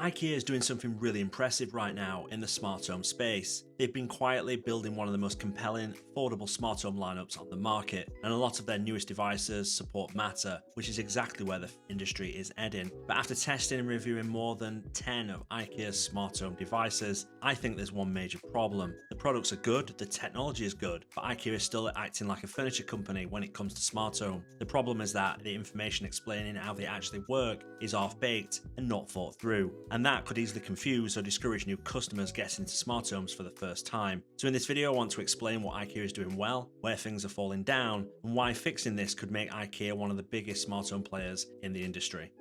IKEA is doing something really impressive right now in the smart home space. They've been quietly building one of the most compelling, affordable smart home lineups on the market, and a lot of their newest devices support Matter, which is exactly where the industry is heading. But after testing and reviewing more than 10 of IKEA's smart home devices, I think there's one major problem. The products are good, the technology is good, but IKEA is still acting like a furniture company when it comes to smart home. The problem is that the information explaining how they actually work is half-baked and not thought through, and that could easily confuse or discourage new customers getting into smart homes for the first time. So in this video I want to explain what IKEA is doing well, where things are falling down, and why fixing this could make IKEA one of the biggest smart home players in the industry.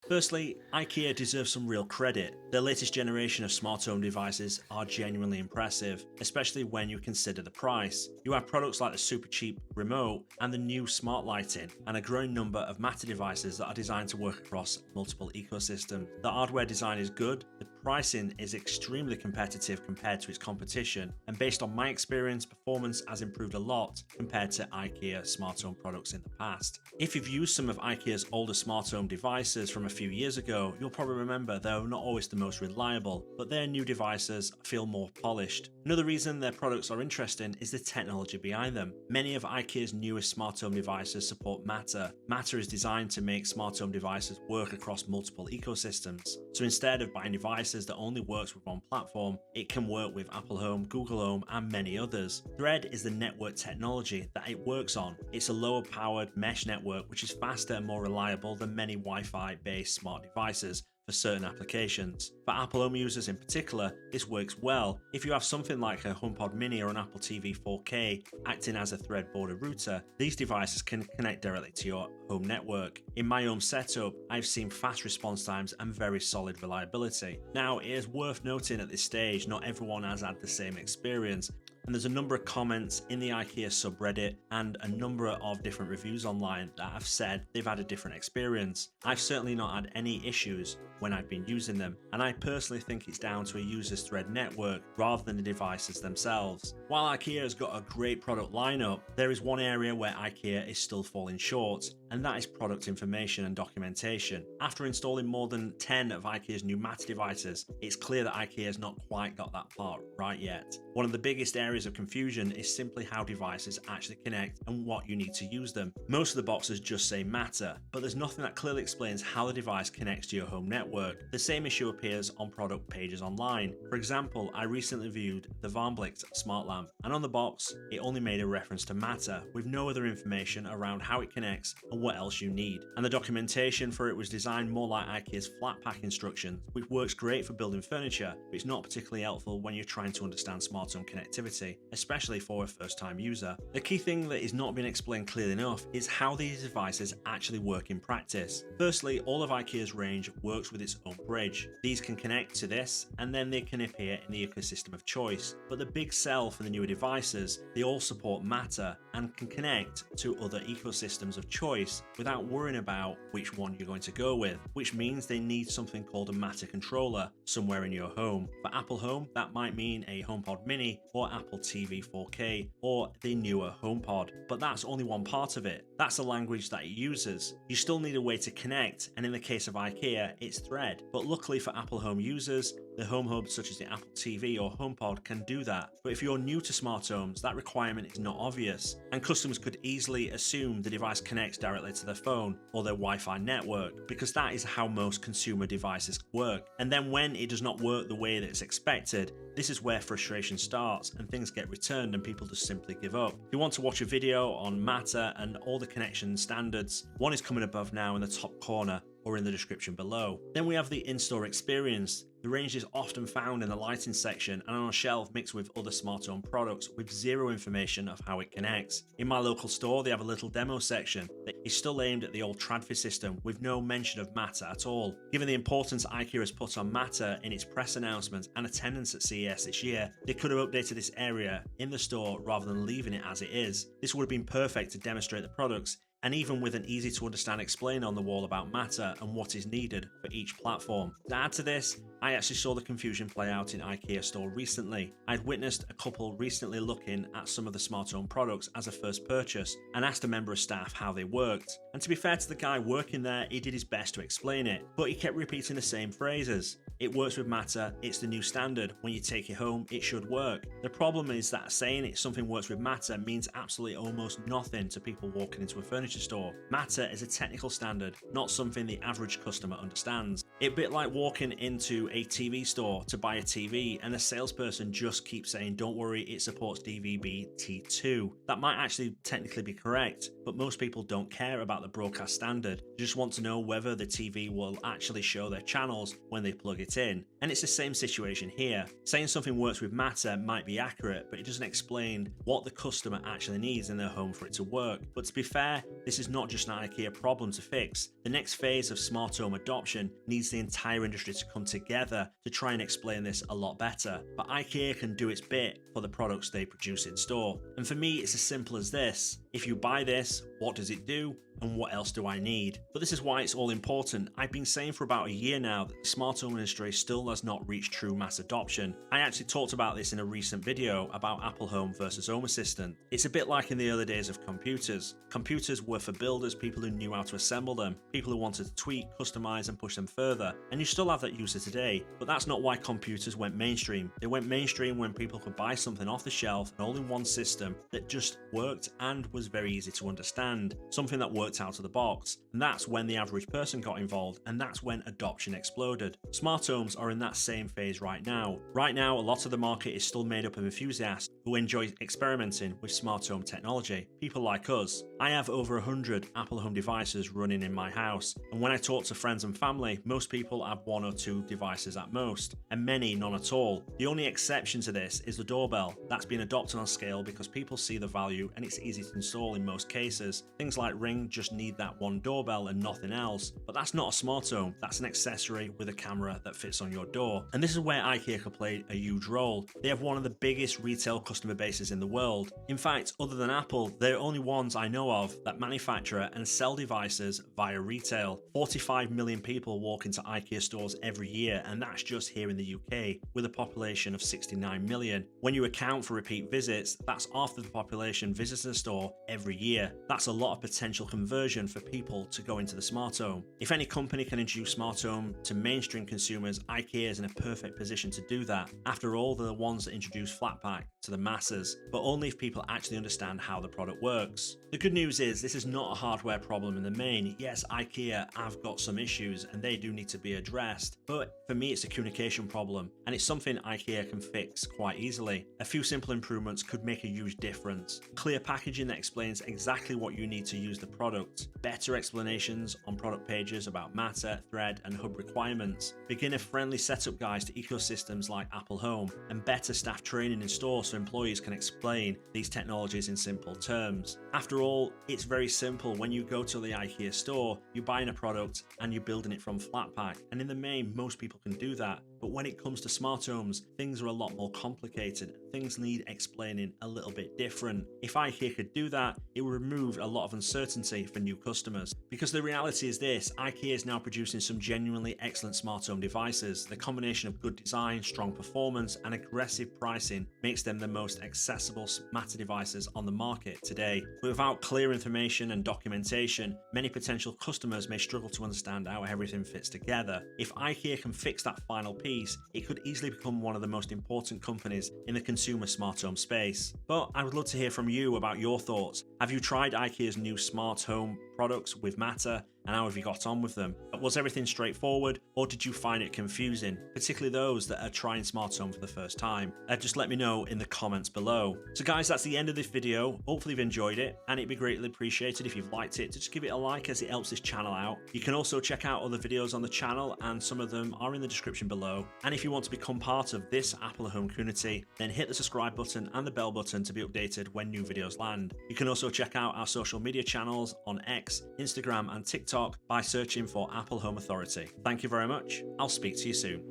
Firstly, IKEA deserves some real credit. Their latest generation of smart home devices are genuinely impressive, especially when you consider the price. You have products like the super cheap remote and the new smart lighting, and a growing number of Matter devices that are designed to work across multiple ecosystems. The hardware design is good, the pricing is extremely competitive compared to its competition, and based on my experience, performance has improved a lot compared to IKEA smart home products in the past. If you've used some of IKEA's older smart home devices from a few years ago, you'll probably remember they're not always the most reliable, but their new devices feel more polished. Another reason their products are interesting is the technology behind them. Many of IKEA's newest smart home devices support Matter. Matter is designed to make smart home devices work across multiple ecosystems. So instead of buying devices that only works with one platform, it can work with AppleHome, Google Home, and many others. Thread is the network technology that it works on. It's a lower powered mesh network which is faster and more reliable than many Wi-Fi based smart devices for certain applications. For Apple Home users in particular, this works well. If you have something like a HomePod Mini or an Apple TV 4K acting as a Thread border router, these devices can connect directly to your home network. In my home setup, I've seen fast response times and very solid reliability. Now, it is worth noting at this stage, not everyone has had the same experience, and there's a number of comments in the IKEA subreddit and a number of different reviews online that have said they've had a different experience. I've certainly not had any issues when I've been using them, and I personally think it's down to a user's Thread network rather than the devices themselves. While IKEA has got a great product lineup, there is one area where IKEA is still falling short, and that is product information and documentation. After installing more than 10 of IKEA's new Matter devices, it's clear that IKEA has not quite got that part right yet. One of the biggest areas of confusion is simply how devices actually connect and what you need to use them. Most of the boxes just say Matter, but there's nothing that clearly explains how the device connects to your home network. The same issue appears on product pages online. For example, I recently viewed the Warmblicht smart lamp, and on the box, it only made a reference to Matter, with no other information around how it connects and what else you need. And the documentation for it was designed more like IKEA's flat pack instructions, which works great for building furniture, but it's not particularly helpful when you're trying to understand smart home connectivity, especially for a first-time user. The key thing that is not being explained clearly enough is how these devices actually work in practice. Firstly, all of IKEA's range works with its own bridge. These can connect to this, and then they can appear in the ecosystem of choice. But the big sell for the newer devices, they all support Matter and can connect to other ecosystems of choice without worrying about which one you're going to go with, which means they need something called a Matter controller somewhere in your home. For Apple Home, that might mean a HomePod Mini or Apple TV 4K or the newer HomePod, but that's only one part of it. That's the language that it uses. You still need a way to connect, and in the case of IKEA, it's Thread. But luckily for Apple Home users, the home hubs such as the Apple TV or HomePod can do that. But if you're new to smart homes, that requirement is not obvious, and customers could easily assume the device connects directly to their phone or their Wi-Fi network, because that is how most consumer devices work. And then when it does not work the way that it's expected, this is where frustration starts and things get returned and people just simply give up. If you want to watch a video on Matter and all the connection standards, one is coming above now in the top corner or in the description below. Then we have the in-store experience. The range is often found in the lighting section and on a shelf mixed with other smart home products with zero information of how it connects. In my local store, they have a little demo section that is still aimed at the old Tradfi system with no mention of Matter at all. Given the importance IKEA has put on Matter in its press announcements and attendance at CES this year, they could have updated this area in the store rather than leaving it as it is. This would have been perfect to demonstrate the products, and even with an easy to understand explainer on the wall about Matter and what is needed for each platform. To add to this, I actually saw the confusion play out in IKEA store recently. I'd witnessed a couple recently looking at some of the Smarthome products as a first purchase and asked a member of staff how they worked. And to be fair to the guy working there, he did his best to explain it, but he kept repeating the same phrases. It works with Matter, it's the new standard. When you take it home, it should work. The problem is that saying something works with Matter means absolutely almost nothing to people walking into a furniture store. Matter is a technical standard, not something the average customer understands. It's a bit like walking into a TV store to buy a TV and the salesperson just keeps saying, don't worry, it supports DVB-T2. That might actually technically be correct, but most people don't care about the broadcast standard. They just want to know whether the TV will actually show their channels when they plug it in. And it's the same situation here. Saying something works with Matter might be accurate, but it doesn't explain what the customer actually needs in their home for it to work. But to be fair, this is not just an IKEA problem to fix. The next phase of smart home adoption needs the entire industry to come together to try and explain this a lot better. But IKEA can do its bit for the products they produce in store. And for me, it's as simple as this. If you buy this, what does it do? And what else do I need? But this is why it's all important. I've been saying for about a year now that the smart home industry still has not reached true mass adoption. I actually talked about this in a recent video about AppleHome versus Home Assistant. It's a bit like in the early days of computers. Computers were for builders, people who knew how to assemble them, people who wanted to tweak, customize, and push them further. And you still have that user today. But that's not why computers went mainstream. They went mainstream when people could buy something off the shelf, an all-in-one system that just worked and was very easy to understand. Something that worked out of the box. And that's when the average person got involved, and that's when adoption exploded. Smart homes are in that same phase right now. Right now, a lot of the market is still made up of enthusiasts who enjoy experimenting with smart home technology. People like us. I have over 100 AppleHome devices running in my house, and when I talk to friends and family, most people have 1 or 2 devices at most, and many none at all. The only exception to this is the doorbell. That's been adopted on scale because people see the value and it's easy to install in most cases. Things like Ring just need that one doorbell and nothing else, but that's not a smart home. That's an accessory with a camera that fits on your door. And this is where IKEA could play a huge role. They have one of the biggest retail customer bases in the world. In fact, other than Apple, they're only ones I know of that manufacture and sell devices via retail. 45 million people walk into IKEA stores every year, and that's just here in the UK, with a population of 69 million. When you account for repeat visits, that's half of the population visits the store every year. That's a lot of potential conversion for people to go into the smart home. If any company can introduce smart home to mainstream consumers, IKEA is in a perfect position to do that. After all, they're the ones that introduce flat pack to the masses, but only if people actually understand how the product works. The good news is this is not a hardware problem in the main. Yes, IKEA have got some issues and they do need to be addressed, but for me it's a communication problem, and it's something IKEA can fix quite easily. A few simple improvements could make a huge difference. Clear packaging that explains exactly what you need to use the product, better explanations on product pages about Matter, Thread, and Hub requirements, beginner-friendly setup guides to ecosystems like AppleHome, and better staff training in stores so employees can explain these technologies in simple terms. After all, it's very simple. When you go to the IKEA store, you're buying a product and you're building it from flat pack, and in the main, most people can do that. But when it comes to smart homes, things are a lot more complicated. Things need explaining a little bit different. If IKEA could do that, it would remove a lot of uncertainty for new customers. Because the reality is this, IKEA is now producing some genuinely excellent smart home devices. The combination of good design, strong performance, and aggressive pricing makes them the most accessible Matter devices on the market today. But without clear information and documentation, many potential customers may struggle to understand how everything fits together. If IKEA can fix that final piece, it could easily become one of the most important companies in the consumer smart home space. But I would love to hear from you about your thoughts. Have you tried IKEA's new smart home products with Matter, and how have you got on with them? Was everything straightforward, or did you find it confusing, particularly those that are trying smart home for the first time? Just let me know in the comments below. So guys, that's the end of this video. Hopefully you've enjoyed it, and it'd be greatly appreciated if you've liked it to just give it a like, as it helps this channel out. You can also check out other videos on the channel, and some of them are in the description below. And if you want to become part of this AppleHome community, then hit the subscribe button and the bell button to be updated when new videos land. You can also check out our social media channels on X, Instagram, and TikTok by searching for AppleHome Authority. Thank you very much. I'll speak to you soon.